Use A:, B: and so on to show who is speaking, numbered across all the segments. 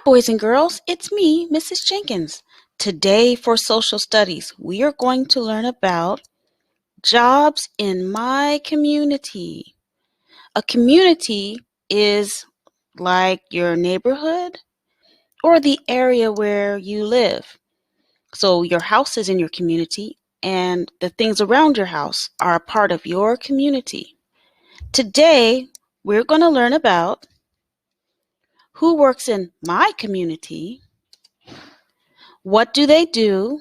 A: boys and girls, it's me, Mrs. Jenkins. Today for social studies, we are going to learn about jobs in my community. A community is like your neighborhood or the area where you live. So your house is in your community and the things around your house are a part of your community. Today, we're going to learn about who works in my community, what do they do,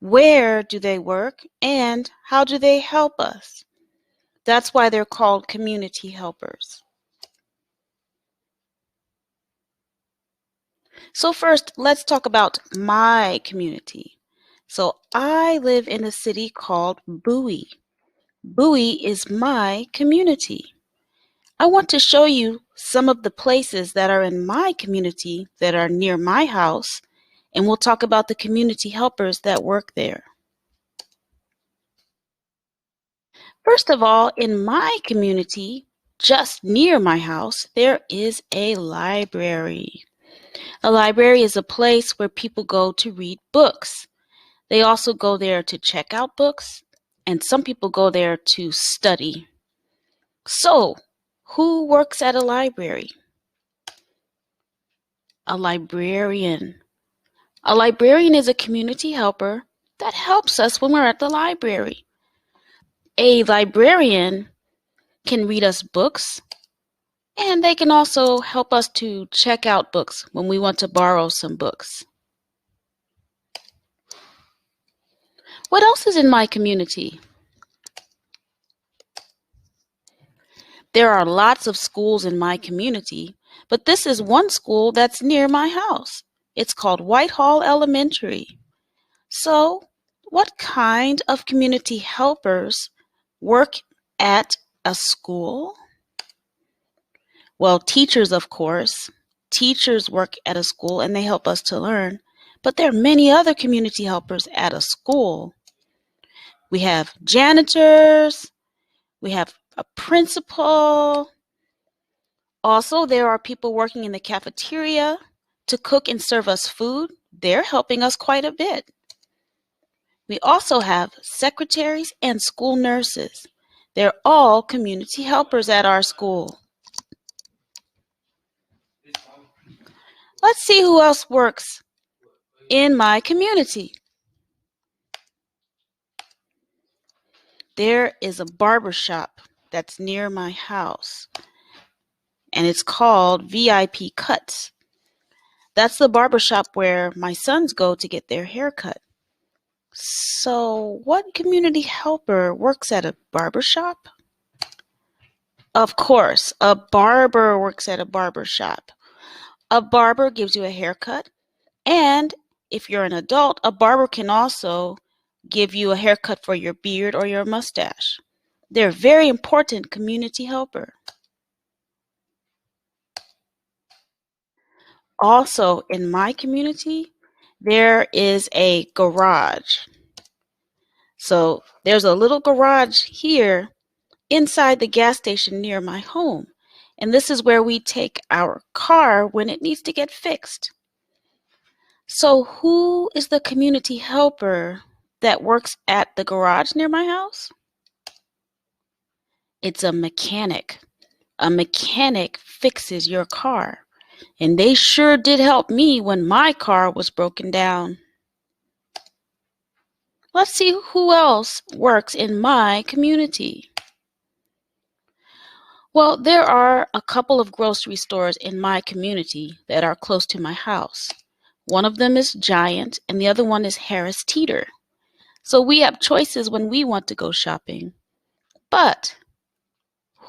A: where do they work, and how do they help us? That's why they're called community helpers. So first, let's talk about my community. So I live in a city called Bowie. Bowie is my community. I want to show you some of the places that are in my community that are near my house, and we'll talk about the community helpers that work there. First of all, in my community, just near my house, there is a library. A library is a place where people go to read books. They also go there to check out books, and some people go there to study. So, who works at a library? A librarian. A librarian is a community helper that helps us when we're at the library. A librarian can read us books, and they can also help us to check out books when we want to borrow some books. What else is in my community? There are lots of schools in my community, but this is one school that's near my house. It's called Whitehall Elementary. So, what kind of community helpers work at a school? Well, teachers, of course. Teachers work at a school and they help us to learn. But there are many other community helpers at a school. We have janitors, we have a principal. Also, there are people working in the cafeteria to cook and serve us food. They're helping us quite a bit. We also have secretaries and school nurses. They're all community helpers at our school. Let's see who else works in my community. There is a barber shop that's near my house, and it's called VIP Cuts. That's the barber shop where my sons go to get their hair cut. So, what community helper works at a barber shop? Of course, a barber works at a barber shop. A barber gives you a haircut, and if you're an adult, a barber can also give you a haircut for your beard or your mustache. They're a very important community helper. Also, in my community, there is a garage. So there's a little garage here inside the gas station near my home. And this is where we take our car when it needs to get fixed. So who is the community helper that works at the garage near my house? It's a mechanic. A mechanic fixes your car. And they sure did help me when my car was broken down. Let's see who else works in my community. Well, there are a couple of grocery stores in my community that are close to my house. One of them is Giant and the other one is Harris Teeter. So we have choices when we want to go shopping. But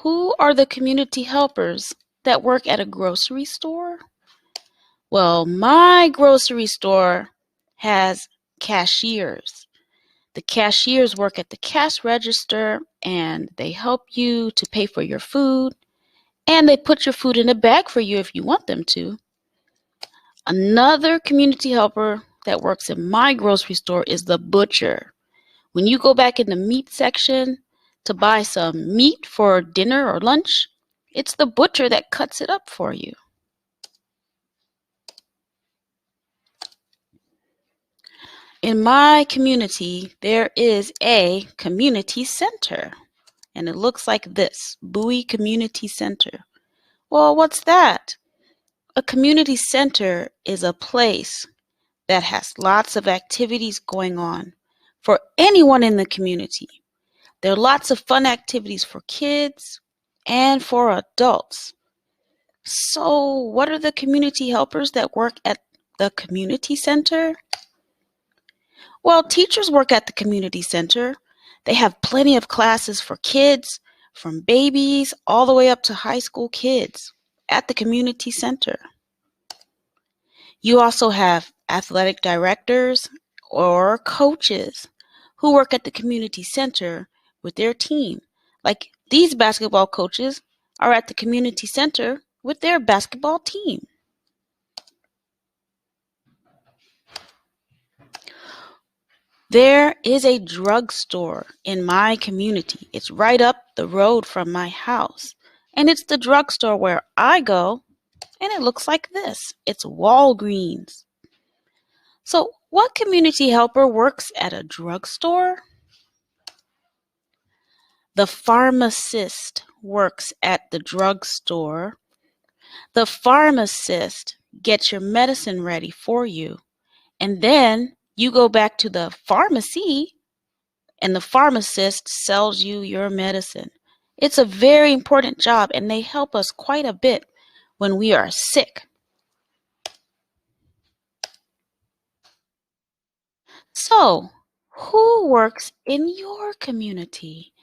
A: who are the community helpers that work at a grocery store? Well, my grocery store has cashiers. The cashiers work at the cash register and they help you to pay for your food, and they put your food in a bag for you if you want them to. Another community helper that works in my grocery store is the butcher. When you go back in the meat section to buy some meat for dinner or lunch, it's the butcher that cuts it up for you. In my community, there is a community center, and it looks like this, Bowie Community Center. Well, what's that? A community center is a place that has lots of activities going on for anyone in the community. There are lots of fun activities for kids and for adults. So, what are the community helpers that work at the community center? Well, teachers work at the community center. They have plenty of classes for kids, from babies all the way up to high school kids at the community center. You also have athletic directors or coaches who work at the community center with their team. Like these basketball coaches are at the community center with their basketball team. There is a drugstore in my community. It's right up the road from my house. And it's the drugstore where I go, and it looks like this. It's Walgreens. So, what community helper works at a drugstore? The pharmacist works at the drugstore. The pharmacist gets your medicine ready for you, and then you go back to the pharmacy and the pharmacist sells you your medicine. It's a very important job, and they help us quite a bit when we are sick. So, who works in your community?